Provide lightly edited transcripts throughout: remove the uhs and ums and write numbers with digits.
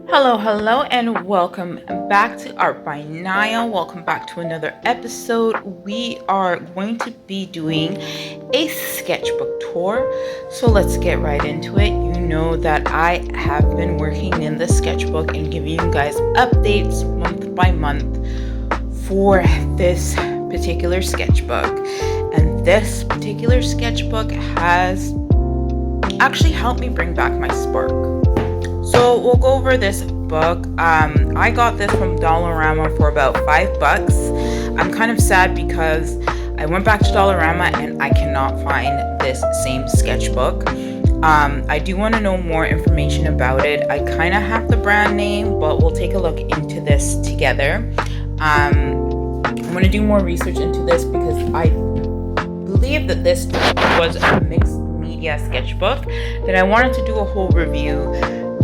Hello, and welcome back to Art by Naya. Welcome back to another episode. We are going to be doing a sketchbook tour. So let's get right into it. You know that I have been working in the sketchbook and giving you guys updates month by month for this particular sketchbook. And this particular sketchbook has actually helped me bring back my spark. So we'll go over this book. I got this from Dollarama for about $5. I'm kind of sad because I went back to Dollarama and I cannot find this same sketchbook. I do want to know more information about it. I kind of have the brand name, but we'll take a look into this together. I'm going to do more research into this because I believe that this was a mixed media sketchbook that I wanted to do a whole review,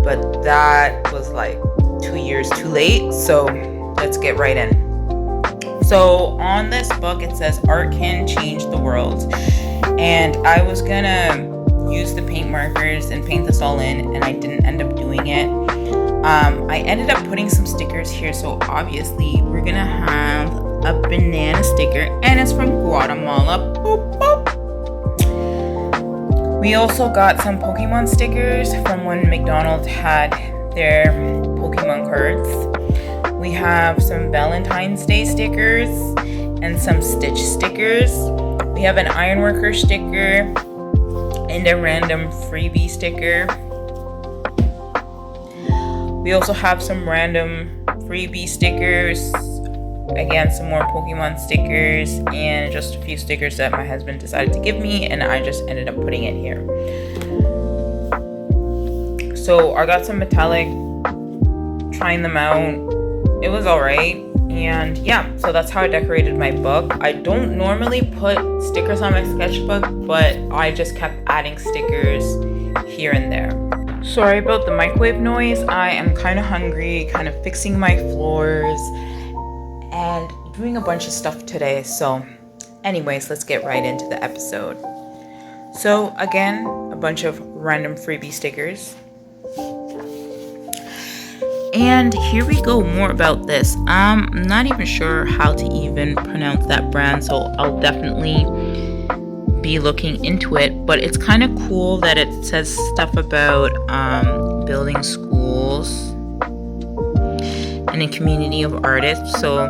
but that was like 2 years too late. So let's get right in. So on this book it says art can change the world, and I was gonna use the paint markers and paint this all in, and I didn't end up doing it. I ended up putting some stickers here, so obviously we're gonna have a banana sticker, and it's from Guatemala. Boop, boop. We also got some Pokemon stickers from when McDonald's had their Pokemon cards. We have some Valentine's Day stickers and some Stitch stickers. We have an Ironworker sticker and a random freebie sticker. We also have some random freebie stickers. Again, some more Pokemon stickers and just a few stickers that my husband decided to give me, and I just ended up putting it here. So I got some metallic, trying them out. It was alright, and yeah, so that's how I decorated my book. I don't normally put stickers on my sketchbook, but I just kept adding stickers here and there. Sorry about the microwave noise. I am kind of hungry, kind of fixing my floors and doing a bunch of stuff today. So anyways, let's get right into the episode. So again, a bunch of random freebie stickers. And here we go, more about this. I'm not even sure how to even pronounce that brand, so I'll definitely be looking into it. But it's kind of cool that it says stuff about building schools and a community of artists. So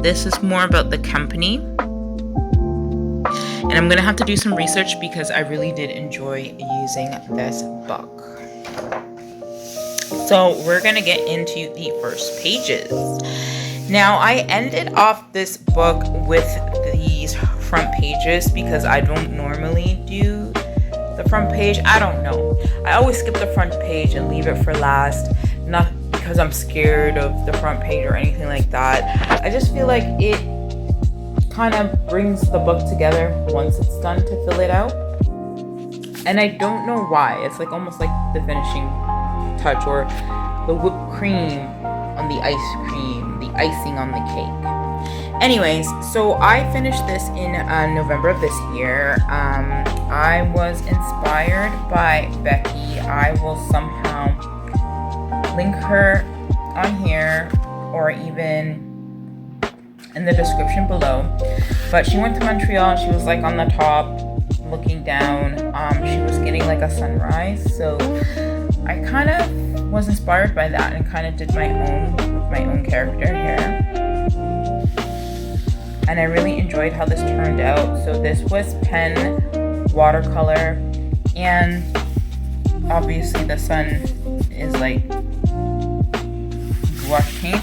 this is more about the company, and I'm gonna have to do some research because I really did enjoy using this book. So we're gonna get into the first pages. Now I ended off this book with these front pages because I don't normally do the front page. I don't know, I always skip the front page and leave it for last, not because I'm scared of the front page or anything like that. I just feel like it kind of brings the book together once it's done to fill it out. And I don't know why. It's like almost like the finishing touch, or the whipped cream on the ice cream, the icing on the cake. Anyways, so I finished this in November of this year. I was inspired by Becky. I will somehow link her on here or even in the description below. But she went to Montreal and she was like on the top looking down. She was getting like a sunrise, so I kind of was inspired by that and kind of did my own character here. And I really enjoyed how this turned out. So this was pen, watercolor, and obviously the sun is like gouache paint.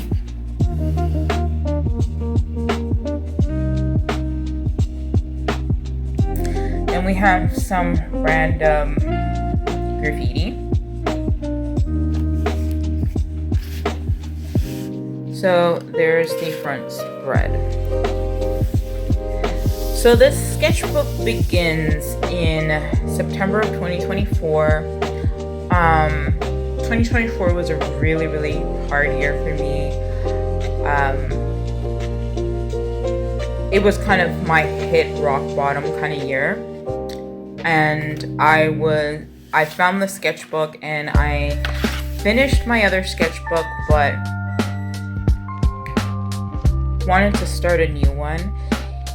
Then we have some random graffiti. So there's the front spread. So this sketchbook begins in September of 2024. 2024 was a really, really hard year for me. It was kind of my hit rock bottom kind of year. And I found the sketchbook and I finished my other sketchbook, but wanted to start a new one.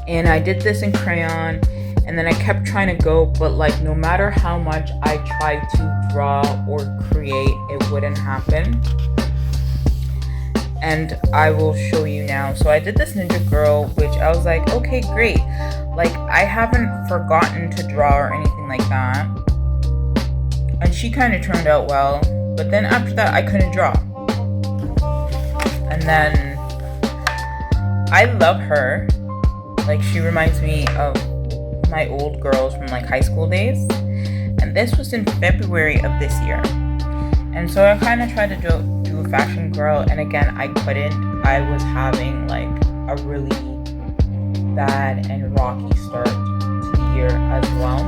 And I did this in crayon, and then I kept trying to go, but like no matter how much I tried to draw or create, it wouldn't happen. And I will show you now. So I did this ninja girl, which I was like, okay, great. Like, I haven't forgotten to draw or anything like that. And she kind of turned out well. But then after that, I couldn't draw. And then I love her. Like, she reminds me of my old girls from like high school days. And this was in February of this year. And so I kind of tried to do a fashion girl, and again, I couldn't. I was having like a really bad and rocky start to the year as well.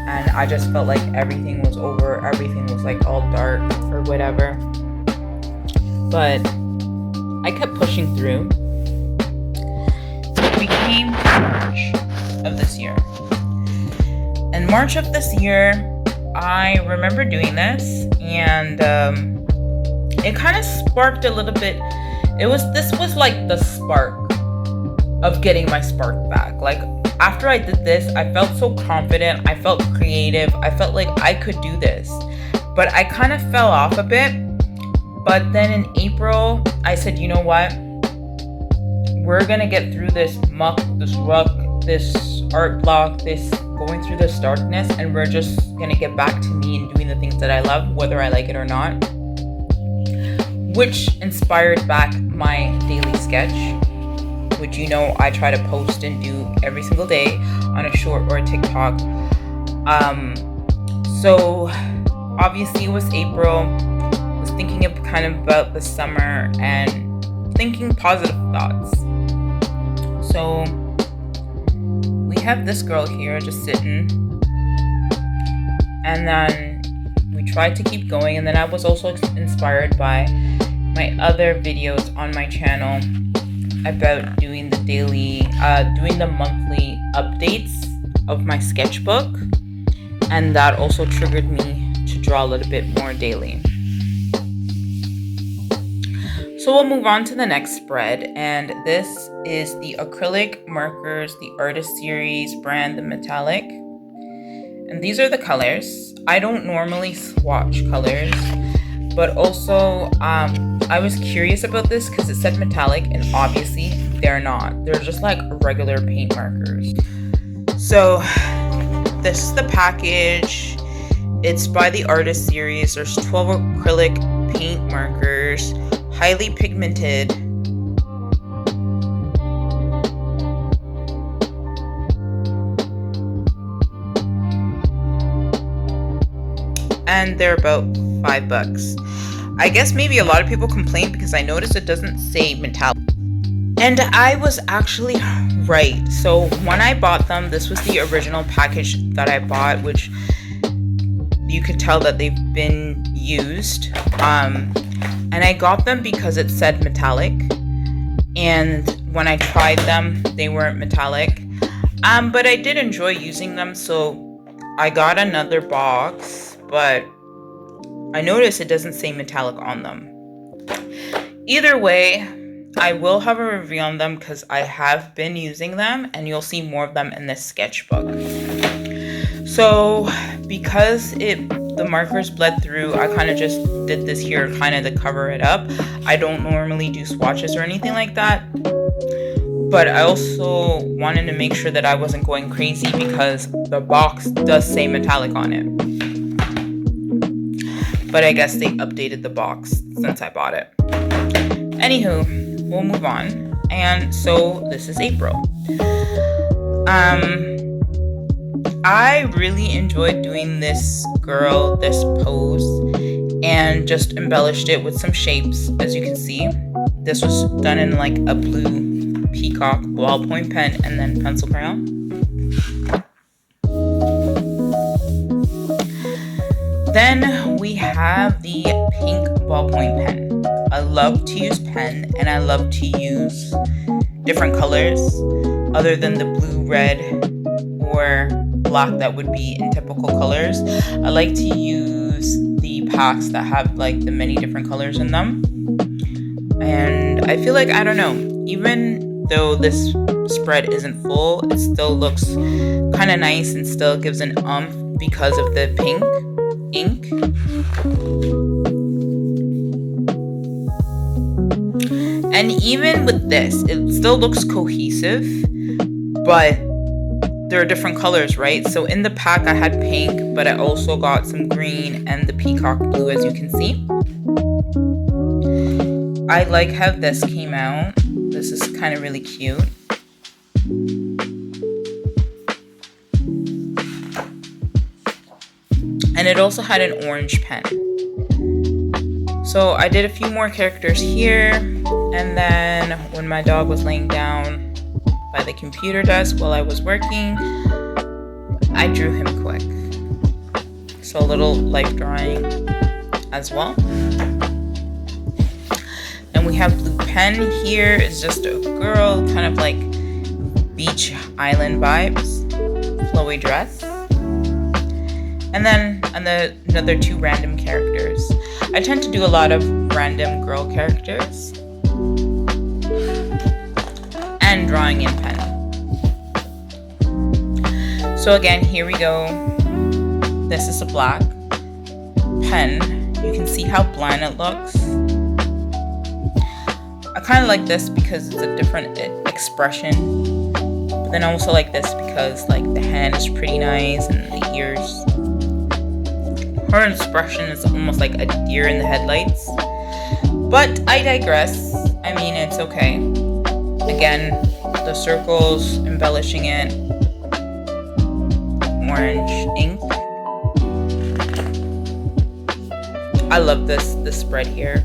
And I just felt like everything was over. Everything was like all dark or whatever. But I kept pushing through. We came to March of this year. In March of this year, I remember doing this, and it kind of sparked a little bit. This was like the spark of getting my spark back. Like, after I did this, I felt so confident. I felt creative. I felt like I could do this. But I kind of fell off a bit. But then in April, I said, you know what? We're gonna get through this muck, this ruck, this art block, this going through this darkness, and we're just gonna get back to me and doing the things that I love, whether I like it or not. Which inspired back my daily sketch, which I try to post and do every single day on a short or a TikTok. So obviously it was April. I was thinking about the summer and thinking positive thoughts. So we have this girl here just sitting, and then we tried to keep going, and then I was also inspired by my other videos on my channel about doing the monthly updates of my sketchbook, and that also triggered me to draw a little bit more daily. So we'll move on to the next spread, and this is the acrylic markers, the Artist Series brand, the metallic. And these are the colors. I don't normally swatch colors, but also I was curious about this because it said metallic, and obviously they're not. They're just like regular paint markers. So this is the package. It's by the Artist Series. There's 12 acrylic paint markers, highly pigmented. And they're about $5. I guess maybe a lot of people complain because I noticed it doesn't say metallic. And I was actually right. So when I bought them, this was the original package that I bought, which you could tell that they've been used. And I got them because it said metallic. And when I tried them, they weren't metallic. But I did enjoy using them, so I got another box, but I noticed it doesn't say metallic on them. Either way, I will have a review on them because I have been using them, and you'll see more of them in this sketchbook. So because the markers bled through, I kind of just did this here kind of to cover it up. I don't normally do swatches or anything like that, but I also wanted to make sure that I wasn't going crazy because the box does say metallic on it. But I guess they updated the box since I bought it. Anywho, we'll move on. And so this is April. I really enjoyed doing this girl, this pose, and just embellished it with some shapes, as you can see. This was done in like a blue peacock ballpoint pen and then pencil crayon. Then we have the pink ballpoint pen. I love to use pen, and I love to use different colors other than the blue, red, or black that would be in typical colors. I like to use the packs that have like the many different colors in them. And I feel like, I don't know, even though this spread isn't full, it still looks kind of nice and still gives an umph because of the pink ink. And even with this, it still looks cohesive, but there are different colors, right? So in the pack I had pink, but I also got some green and the peacock blue, as you can see. I like how this came out. This is kind of really cute. And it also had an orange pen. So I did a few more characters here, and then when my dog was laying down by the computer desk while I was working, I drew him quick. So a little life drawing as well. And we have blue pen here. It's just a girl, kind of like beach island vibes, flowy dress. And then another two random characters. I tend to do a lot of random girl characters. And drawing in pen. So again, here we go. This is a black pen. You can see how bland it looks. I kind of like this because it's a different expression. But then I also like this because like the hand is pretty nice and the ears. Her expression is almost like a deer in the headlights. But I digress. I mean, it's okay. Again, the circles embellishing it. Orange ink. I love this spread here.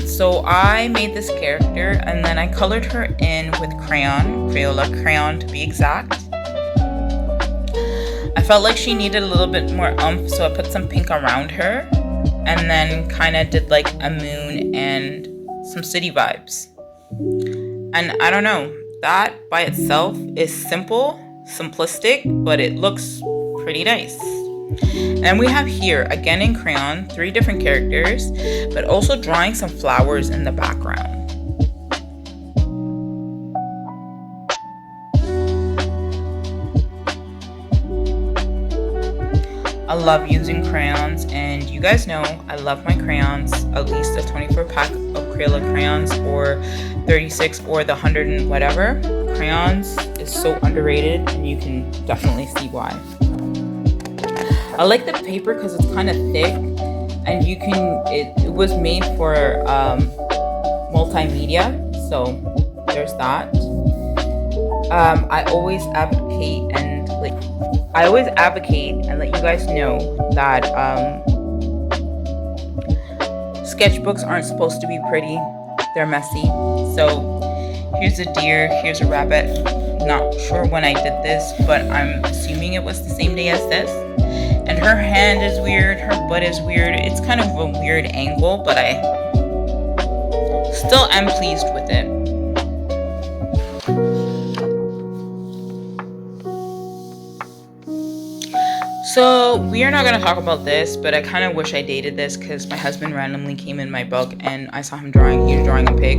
So I made this character and then I colored her in with Crayola crayon to be exact. I felt like she needed a little bit more oomph, so I put some pink around her and then kind of did like a moon and some city vibes. And I don't know, that by itself is simple, simplistic, but it looks pretty nice. And we have here, again in crayon, 3 different characters, but also drawing some flowers in the background. I love using crayons, and you guys know I love my crayons, at least a 24 pack of Crayola crayons or 36 or the 100 and whatever. Crayons is so underrated, and you can definitely see why. I like the paper because it's kind of thick, and you can, it was made for multimedia, so there's that. I always advocate and let you guys know that sketchbooks aren't supposed to be pretty, they're messy. So here's a deer, here's a rabbit. Not sure when I did this, but I'm assuming it was the same day as this. And her hand is weird, her butt is weird. It's kind of a weird angle, but I still am pleased with it. So we are not going to talk about this, but I kind of wish I dated this because my husband randomly came in my book and I saw him drawing. He was drawing a pig.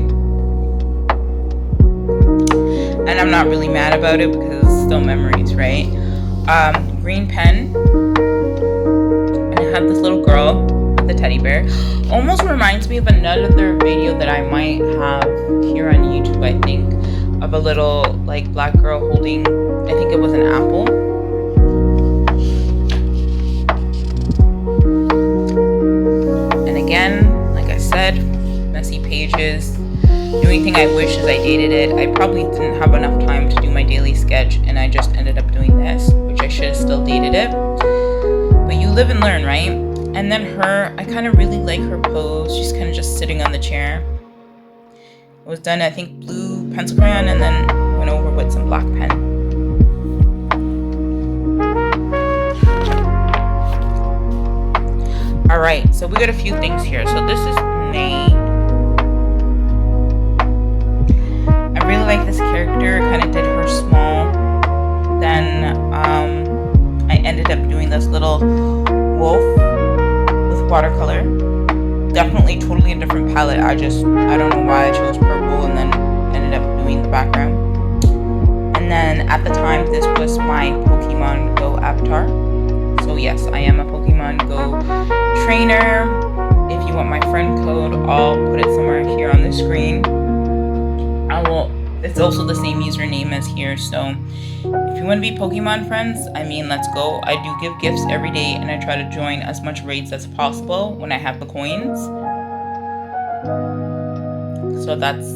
And I'm not really mad about it because it's still memories, right? Green pen. And I have this little girl with the teddy bear. Almost reminds me of another video that I might have here on YouTube, I think, of a little like black girl holding, I think it was an apple. And again, like I said, messy pages. The only thing I wish is I dated it. I probably didn't have enough time to do my daily sketch, and I just ended up doing this, which I should have still dated it. But you live and learn, right? And then her, I kind of really like her pose. She's kind of just sitting on the chair. It was done, I think, blue pencil crayon, and then went over with some black pen. Alright, so we got a few things here. So this is May. I really like this character. Kind of did her small. Then I ended up doing this little wolf watercolor. Definitely totally a different palette. I don't know why I chose purple and then ended up doing the background. And then at the time, this was my Pokemon Go avatar. So yes, I am a Pokemon Go trainer. If you want my friend code, I'll put it somewhere here on the screen. It's also the same username as here, so if you want to be Pokemon friends, let's go. I do give gifts every day, and I try to join as much raids as possible when I have the coins. So that's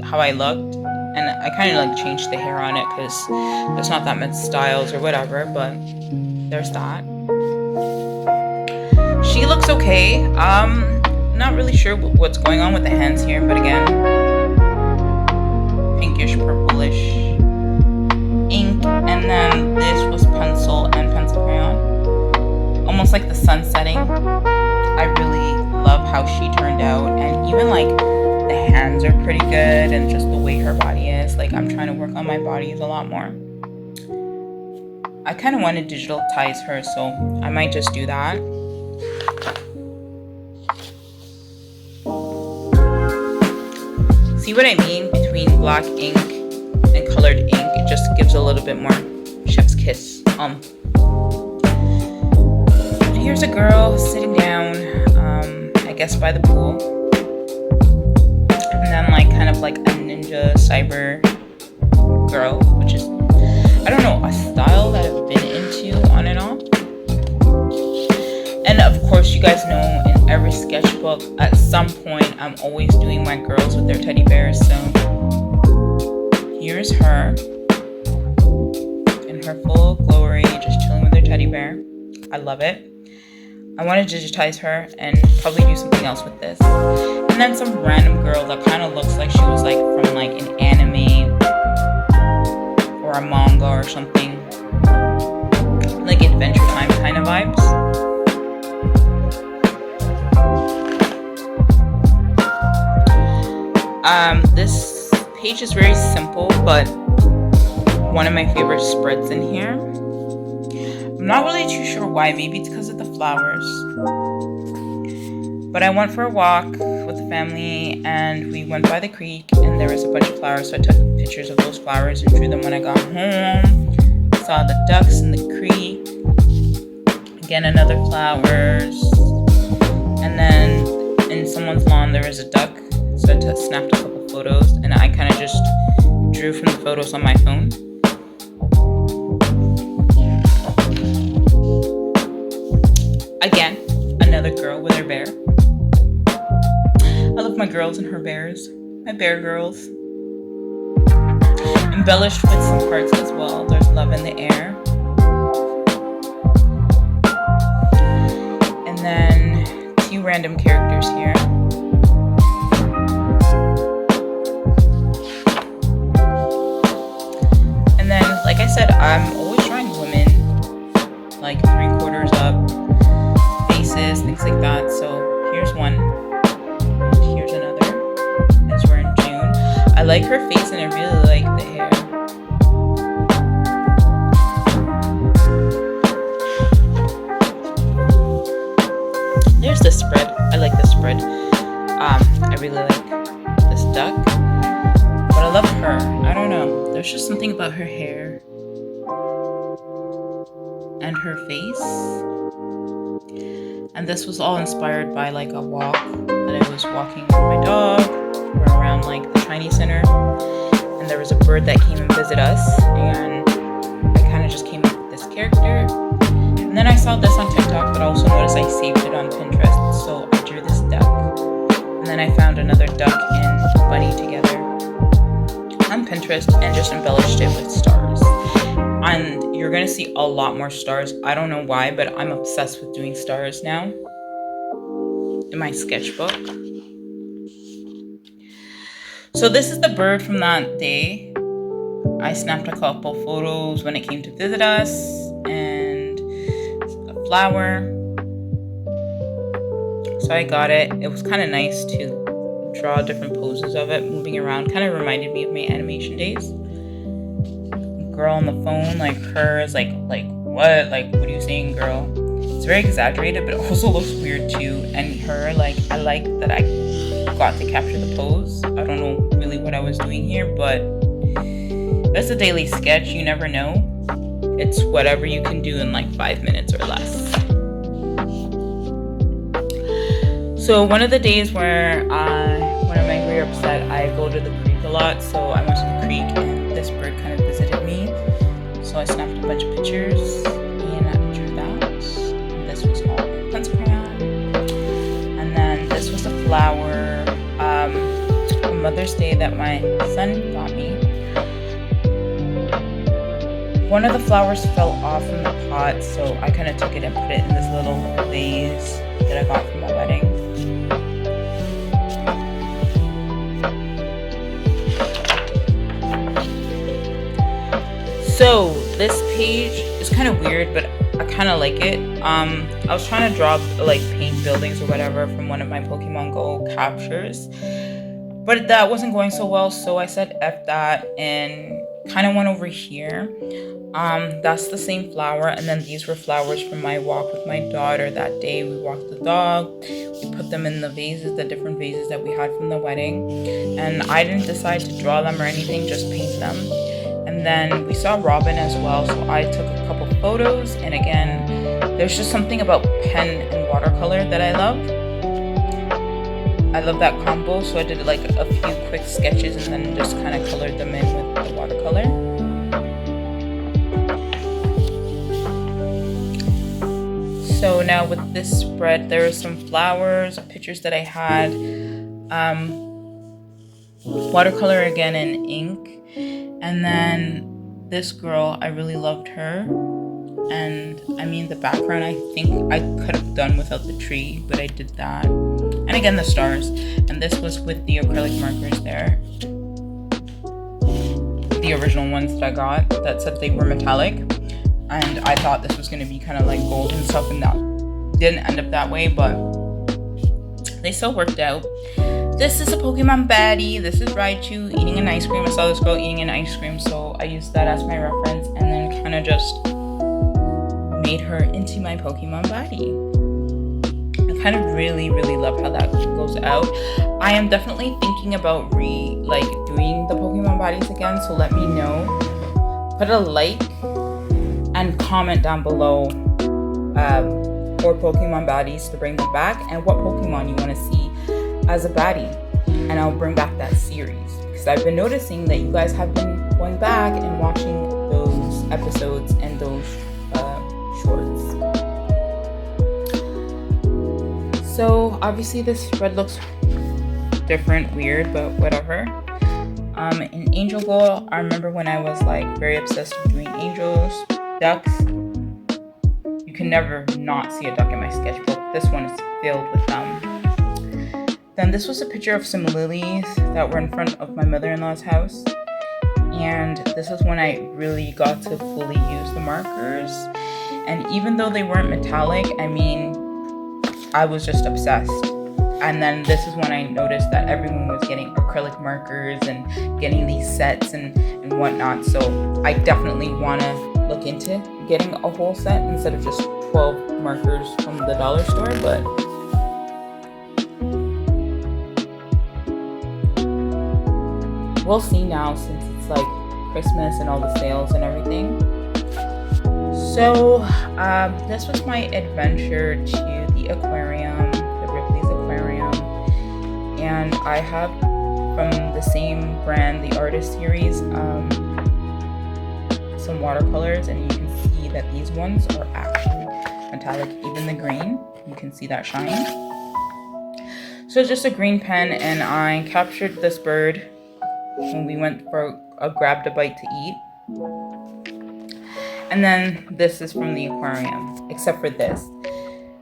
how I looked, and I kind of changed the hair on it because there's not that much styles or whatever, but there's that. She looks okay. Not really sure what's going on with the hands here, but again, pinkish purplish ink, and then this was pencil and pencil crayon, almost like the sun setting. I really love how she turned out, and even the hands are pretty good, and just the way her body is. I'm trying to work on my bodies a lot more. I kind of want to digitalize her, so I might just do that. See what I mean between black ink and colored ink? It just gives a little bit more chef's kiss. Here's a girl sitting down, I guess by the pool. And then kind of like a ninja cyber girl, which is, I don't know, a style that I've been into on and off. And of course, you guys know in every sketchbook, at some point, I'm always doing my girls with their teddy bears. So here's her in her full glory, just chilling with her teddy bear. I love it. I want to digitize her and probably do something else with this. And then some random girl that kind of looks like she was from an anime or a manga or something. Adventure Time kind of vibes. This page is very simple, but one of my favorite spreads in here. I'm not really too sure why. Maybe it's because of the flowers. But I went for a walk with the family, and we went by the creek, and there was a bunch of flowers, so I took pictures of those flowers and drew them when I got home. Saw the ducks in the creek. Again, another flowers. And then in someone's lawn, there was a duck, so I snapped a couple photos, and I kind of just drew from the photos on my phone. Again, another girl with her bear. I love my girls and her bears. My bear girls. Embellished with some parts as well. There's love in the air. And then 2 random characters here. And then, like I said, I'm always drawing women, 3/4 up, faces, things like that. So here's one, and here's another, as we're in June. I like her face, and I really like the hair. There's the spread. I like this spread. I really like this duck. But I love her. I don't know. There's just something about her hair and her face. And this was all inspired by a walk that I was walking with my dog around the Chinese Center. And there was a bird that came and visited us, and I kind of just came up with this character. And then I saw this on TikTok, but I also noticed I saved it on Pinterest, so I drew this duck. And then I found another duck and bunny together on Pinterest and just embellished it with stars. And you're gonna see a lot more stars. I don't know why, but I'm obsessed with doing stars now in my sketchbook. So this is the bird from that day. I snapped a couple photos when it came to visit us, and a flower. So I got it. It was kind of nice to draw different poses of it, moving around. Kind of reminded me of my animation days. Girl on the phone, her is what? What are you saying, girl? It's very exaggerated, but it also looks weird too. And her, like, I like that I got to capture the pose. I don't know really what I was doing here, but it's a daily sketch. You never know. It's whatever you can do in like 5 minutes or less. So one of the days where when I'm angry or upset, I go to the creek a lot. So I went to the creek and this bird kind of visited me. So I snapped a bunch of pictures and I drew that. And this was all pencil crayon. And then this was a flower on Mother's Day that my son got me. One of the flowers fell off from the pot, so I kind of took it and put it in this little vase that I got from my wedding. So this page is kind of weird, but I kind of like it. I was trying to draw like paint buildings or whatever from one of my Pokemon Go captures, but that wasn't going so well, so I said F that and kind of went over here. That's the same flower, and then these were flowers from my walk with my daughter that day. We walked the dog, we put them in the vases, the different vases that we had from the wedding, and I didn't decide to draw them or anything, just paint them. And then we saw Robin as well, so I took a couple photos, and again, there's just something about pen and watercolor that I love. I love that combo, so I did like a few quick sketches and then just kind of colored them in with the watercolor. So now with this spread, there are some flowers, pictures that I had, watercolor again and ink. And then this girl, I really loved her. And I mean, the background, I think I could have done without the tree, but I did that. And again, the stars. And this was with the acrylic markers there. The original ones that I got that said they were metallic. And I thought this was going to be kind of like gold and stuff, and that didn't end up that way, but they still worked out. This is a Pokemon baddie. This is Raichu eating an ice cream. I saw this girl eating an ice cream, so I used that as my reference and then kind of just made her into my Pokemon baddie. I kind of really love how that goes out. I am definitely thinking about doing the Pokemon baddies again, so let me know. Put a like and comment down below for Pokemon baddies to bring them back, and what Pokemon you want to see as a baddie, and I'll bring back that series, because I've been noticing that you guys have been going back and watching those episodes and those shorts. So obviously this spread looks different, weird, but whatever. In Angel Gold, I remember when I was like very obsessed with doing angels, ducks. You can never not see a duck in my sketchbook. This one is filled with them. Then this was a picture of some lilies that were in front of my mother-in-law's house. And this is when I really got to fully use the markers. And even though they weren't metallic, I mean, I was just obsessed. And then this is when I noticed that everyone was getting acrylic markers and getting these sets and whatnot. So I definitely want to look into getting a whole set instead of just 12 markers from the dollar store. But we'll see now, since it's like Christmas and all the sales and everything. So this was my adventure to the aquarium, the Ripley's Aquarium, and I have from the same brand, the Artist Series, some watercolors, and you can see that these ones are actually metallic. Even the green, you can see that shine. So it's just a green pen, and I captured this bird when we went for grabbed a bite to eat. And then this is from the aquarium, except for this.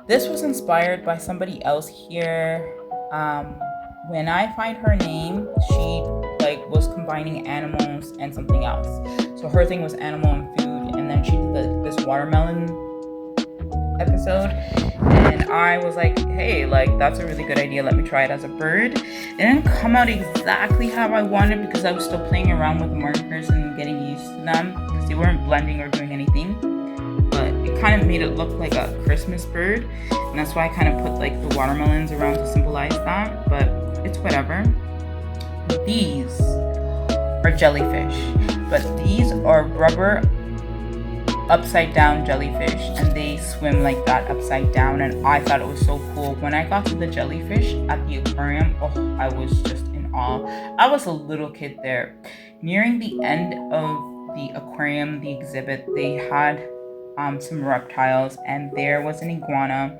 This was inspired by somebody else here. When I find her name, she was combining animals and something else. So her thing was animal and food, and then she did this watermelon episode, and I was like, hey, that's a really good idea, let me try it as a bird. It didn't come out exactly how I wanted, because I was still playing around with the markers and getting used to them, because they weren't blending or doing anything, but it kind of made it look like a Christmas bird, and that's why I kind of put like the watermelons around to symbolize that, but it's whatever. These are jellyfish, but these are rubber upside down jellyfish, and they swim like that upside down, and I thought it was so cool. When I got to the jellyfish at the aquarium, oh, I was just in awe. I was a little kid there. Nearing the end of the aquarium, the exhibit, they had some reptiles, and there was an iguana,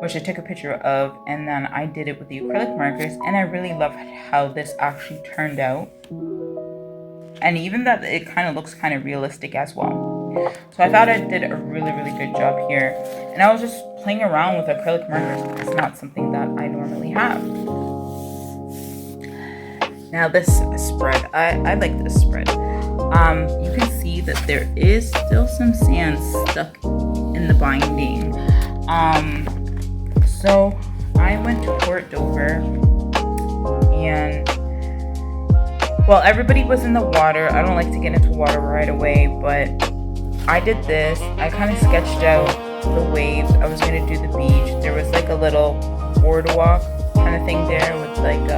which I took a picture of, and then I did it with the acrylic markers, and I really love how this actually turned out. And even that it kind of looks kind of realistic as well. So I thought I did a really, really good job here. And I was just playing around with acrylic markers. It's not something that I normally have. Now this spread, I like this spread. You can see that there is still some sand stuck in the binding. So I went to Port Dover, and well, everybody was in the water. I don't like to get into water right away, but I did this. I kind of sketched out the waves. I was going to do the beach. There was like a little boardwalk kind of thing there with like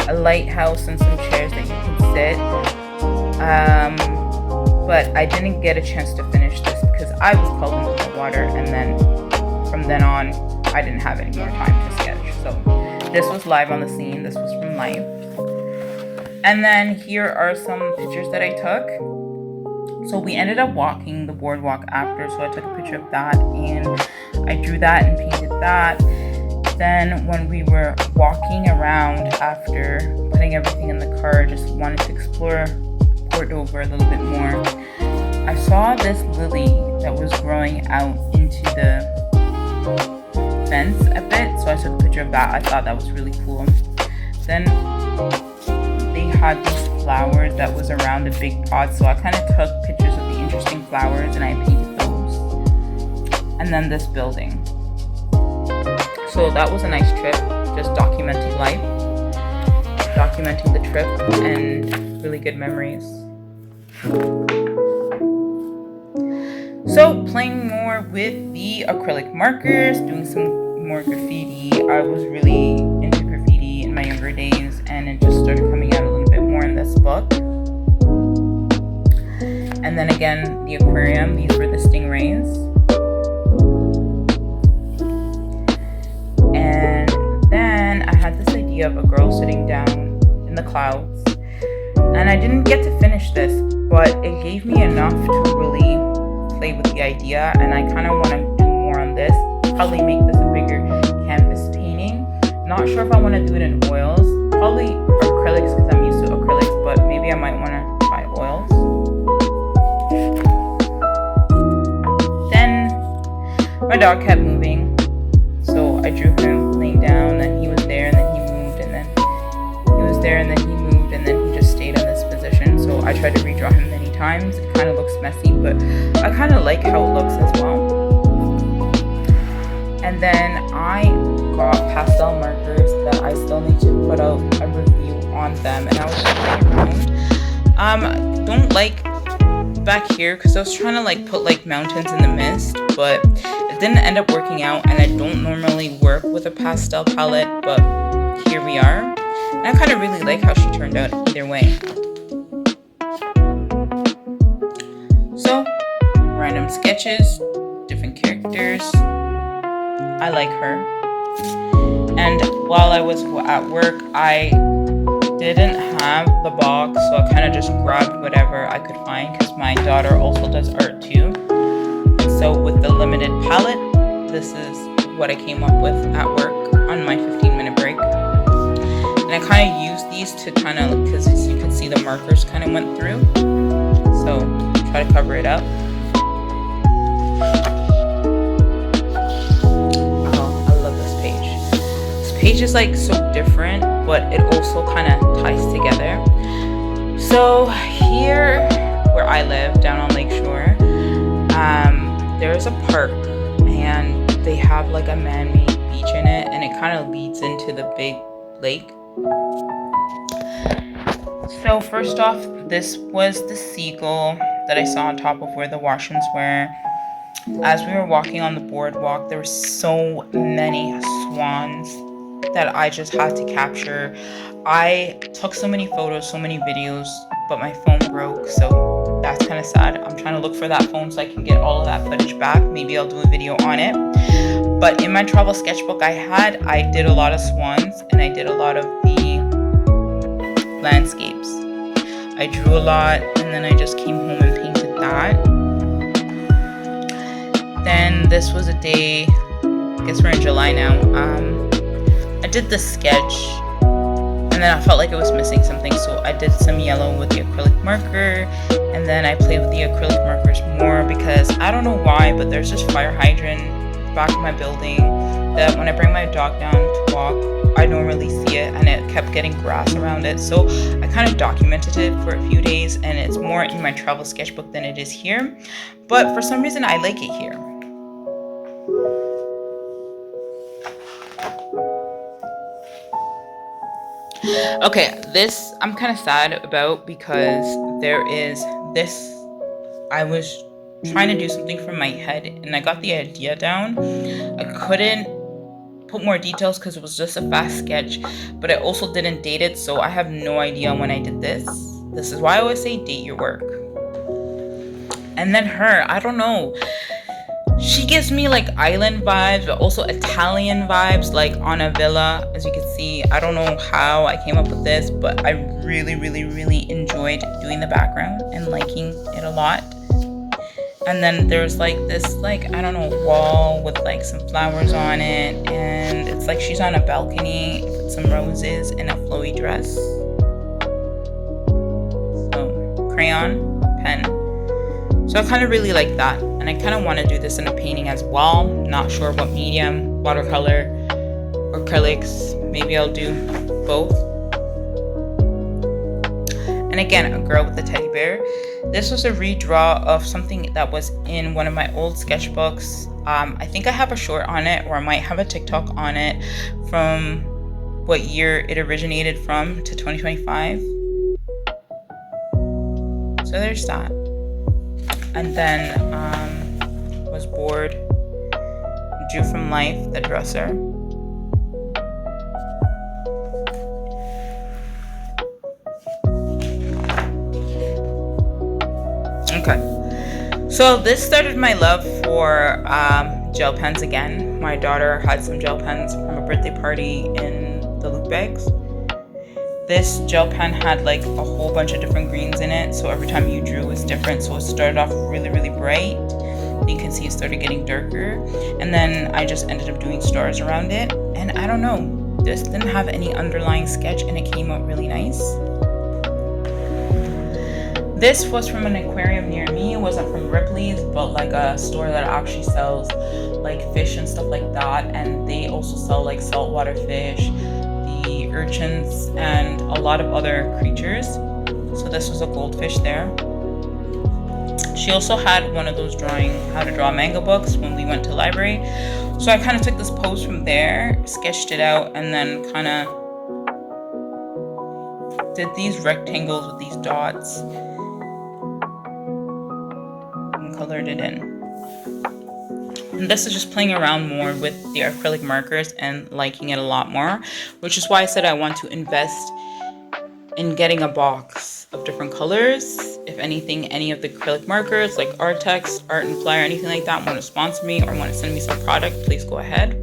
a lighthouse and some chairs that you can sit. But I didn't get a chance to finish this because I was called into the water, and then from then on, I didn't have any more time to sketch. So this was live on the scene. This was from live. And then here are some pictures that I took. So we ended up walking the boardwalk after, so I took a picture of that, and I drew that and painted that. Then when we were walking around after putting everything in the car, just wanted to explore Port Dover a little bit more, I saw this lily that was growing out into the fence a bit, so I took a picture of that. I thought that was really cool. Then they had these flowers that was around a big pot, so I kind of took pictures of the interesting flowers and I painted those. And then this building. So that was a nice trip, just documenting life, documenting the trip, and really good memories. So playing more with the acrylic markers, doing some more graffiti. I was really into graffiti in my younger days, and it just started coming out a little bit more in this book. And then again, the aquarium, these were the stingrays. And then I had this idea of a girl sitting down in the clouds. And I didn't get to finish this, but it gave me enough to really play with the idea, and I kind of want to do more on this. Probably make this a bigger canvas painting. Not sure if I want to do it in oils. Probably acrylics because I'm used to acrylics, but maybe I might want to try oils. Then my dog kept moving, so I drew him laying down, then he was there, and then he moved, and then he was there, and then he moved, and then he just stayed in this position. So I tried to redraw him many times. It kind of looks messy, but I kind of like how it looks as well. And then I got pastel markers that I still need to put out a review on them, and I was playing around. Don't like back here because I was trying to like put like mountains in the mist, but it didn't end up working out, and I don't normally work with a pastel palette, but here we are. And I kind of really like how she turned out either way. So, random sketches, different characters. I like her. And while I was at work, I didn't have the box, so I kind of just grabbed whatever I could find because my daughter also does art too. So with the limited palette, this is what I came up with at work on my 15-minute break. And I kind of used these to kind of, because as you can see the markers kind of went through. So try to cover it up. Oh, I love this page. This page is like so different, but it also kind of ties together. So here where I live, down on Lakeshore, there's a park, and they have like a man-made beach in it, and it kind of leads into the big lake. So first off, this was the seagull that I saw on top of where the washrooms were. As we were walking on the boardwalk, there were so many swans that I just had to capture. I took so many photos, so many videos, but my phone broke, so that's kind of sad. I'm trying to look for that phone so I can get all of that footage back. Maybe I'll do a video on it. But in my travel sketchbook I did a lot of swans, and I did a lot of the landscapes. I drew a lot, and then I just came home and painted that. Then this was a day, I guess we're in July now, I did the sketch, and then I felt like it was missing something, so I did some yellow with the acrylic marker, and then I played with the acrylic markers more because I don't know why, but there's this fire hydrant back in my building that when I bring my dog down to walk, I normally see it, and it kept getting grass around it, so I kind of documented it for a few days, and it's more in my travel sketchbook than it is here, but for some reason I like it here. Okay, this I'm kind of sad about because there is this, I was trying to do something from my head and I got the idea down. I couldn't put more details because it was just a fast sketch, but I also didn't date it, so I have no idea when I did this. This is why I always say date your work. And then her, I don't know, she gives me like island vibes, but also Italian vibes, like on a villa, as you can see. I don't know how I came up with this, but I really enjoyed doing the background and liking it a lot. And then there's like this, like, I don't know, wall with like some flowers on it, and it's like she's on a balcony with some roses and a flowy dress. So crayon, pen. So I kind of really like that, and I kind of want to do this in a painting as well. Not sure what medium, watercolor or acrylics. Maybe I'll do both. And again, a girl with a teddy bear. This was a redraw of something that was in one of my old sketchbooks. I think I have a short on it, or I might have a TikTok on it from what year it originated from to 2025. So there's that. And then was bored, drew from life, the dresser. Okay, so this started my love for gel pens again. My daughter had some gel pens from a birthday party in the loop bags. This gel pen had like a whole bunch of different greens in it, so every time you drew was different. So it started off really bright. You can see it started getting darker, and then I just ended up doing stars around it. And I don't know, this didn't have any underlying sketch, and it came out really nice. This was from an aquarium near me. It wasn't from Ripley's, but like a store that actually sells like fish and stuff like that, and they also sell like saltwater fish, the urchins, and a lot of other creatures. So this was a goldfish there. She also had one of those how to draw manga books when we went to library. So I kind of took this pose from there, sketched it out, and then kind of did these rectangles with these dots and colored it in. And this is just playing around more with the acrylic markers and liking it a lot more, which is why I said I want to invest in getting a box of different colors. If anything, any of the acrylic markers like Artex, Art and Flyer, anything like that want to sponsor me or want to send me some product, please go ahead.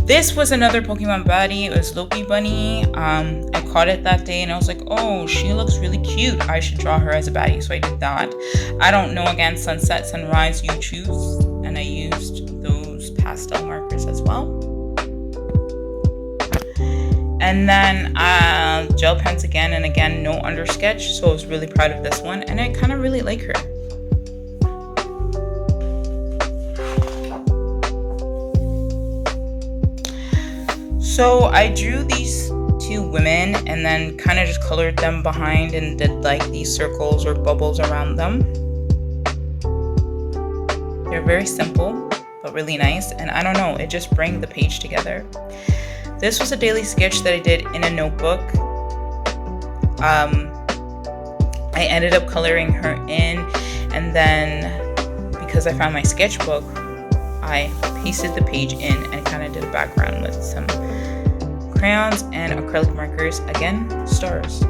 This was another Pokemon baddie. It was Loki Bunny. I caught it that day and I was like, oh, she looks really cute. I should draw her as a baddie, so I did that. I don't know, again, sunset, sunrise, you choose. And I used those pastel markers as well. And then gel pens again, and again, no under sketch, so I was really proud of this one, and I kind of really like her. So I drew these two women and then kind of just colored them behind and did like these circles or bubbles around them. They're very simple, but really nice, and I don't know, it just brings the page together. This was a daily sketch that I did in a notebook. I ended up coloring her in, And then because I found my sketchbook, I pasted the page in and kind of did a background with some crayons and acrylic markers. Again, stars.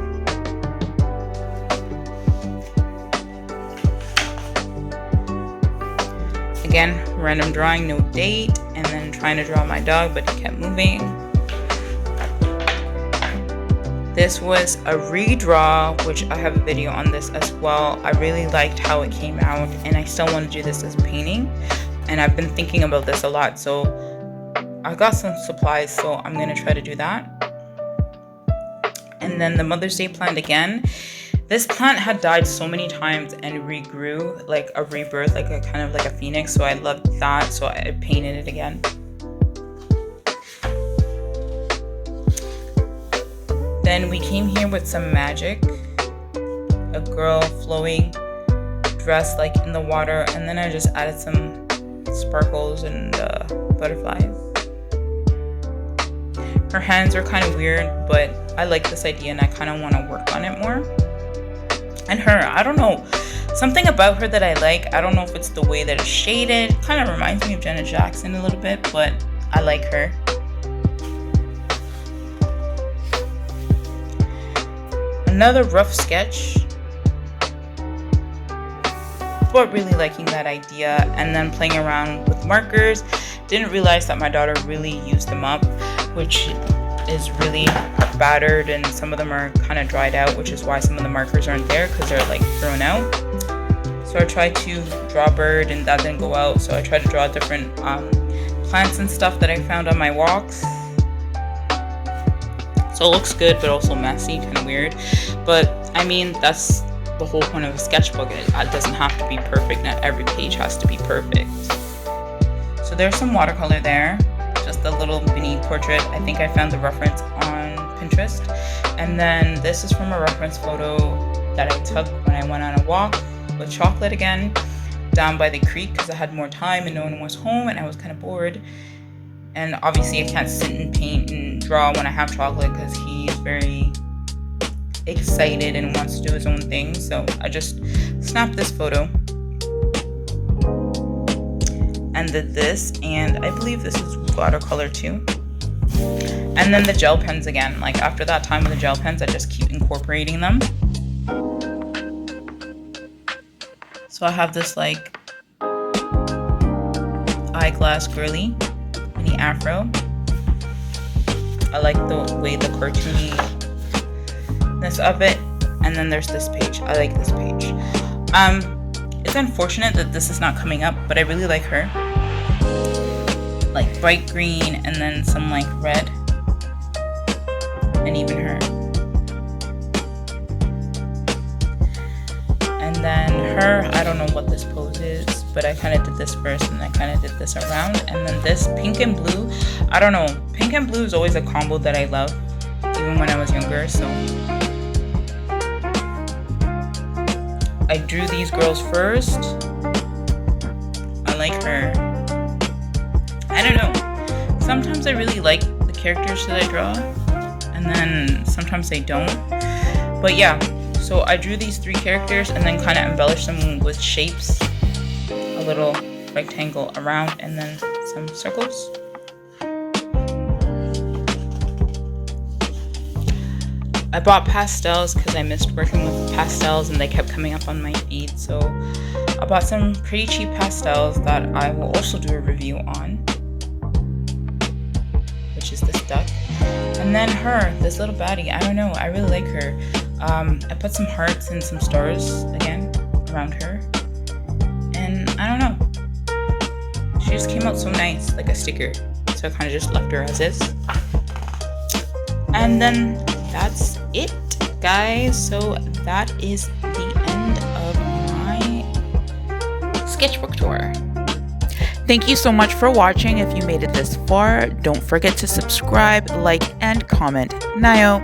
Again, random drawing, no date, and then trying to draw my dog, but he kept moving. This was a redraw, which I have a video on this as well. I really liked how it came out, and I still want to do this as a painting. And I've been thinking about this a lot, so I got some supplies, so I'm going to try to do that. And then the Mother's Day plant again. This plant had died so many times and regrew, like a rebirth, like a kind of like a phoenix. So I loved that. So I painted it again. Then we came here with some magic. A girl flowing, dressed like in the water. And then I just added some sparkles and butterflies. Her hands are kind of weird, but I like this idea and I kind of want to work on it more. And her, I don't know, something about her that I like. I don't know if it's the way that it's shaded. Kind of reminds me of Janet Jackson a little bit, but I like her. Another rough sketch, but really liking that idea. And then playing around with markers. Didn't realize that my daughter really used them up, which is really battered, and some of them are kind of dried out, which is why some of the markers aren't there, because they're like thrown out. So I tried to draw a bird and that didn't go out, so I tried to draw different plants and stuff that I found on my walks. So it looks good, but also messy, kind of weird. But I mean, that's the whole point of a sketchbook. It doesn't have to be perfect. Not every page has to be perfect. So there's some watercolor there. Just a little mini portrait. I think I found the reference on Pinterest. And then this is from a reference photo that I took when I went on a walk with chocolate again, down by the creek, because I had more time and no one was home and I was kind of bored. And obviously I can't sit and paint and draw when I have chocolate, because he's very excited and wants to do his own thing. So I just snapped this photo and did this, and I believe this is watercolor too. And then the gel pens again. Like after that time with the gel pens, I just keep incorporating them. So I have this like eyeglass girly mini afro. I like the way the cartooniness of it. And then there's this page. I like this page. It's unfortunate that this is not coming up, but I really like her. Like bright green and then some like red. And even her. And then her, I don't know what this pose is, but I kind of did this first and I kind of did this around. And then this pink and blue, I don't know. Pink and blue is always a combo that I love, even when I was younger, so. I drew these girls first. I like her. I don't know. Sometimes I really like the characters that I draw, and then sometimes I don't. But yeah, so I drew these 3 characters and then kind of embellished them with shapes. A little rectangle around and then some circles. I bought pastels because I missed working with pastels and they kept coming up on my feed. So I bought some pretty cheap pastels that I will also do a review on, which is this duck. And then her, this little baddie, I don't know, I really like her. I put some hearts and some stars again around her. And I don't know, she just came out so nice, like a sticker. So I kind of just left her as is. And then that's it, guys. So that is the end of my sketchbook tour. Thank you so much for watching. If you made it this far, don't forget to subscribe, like, and comment. Nayo.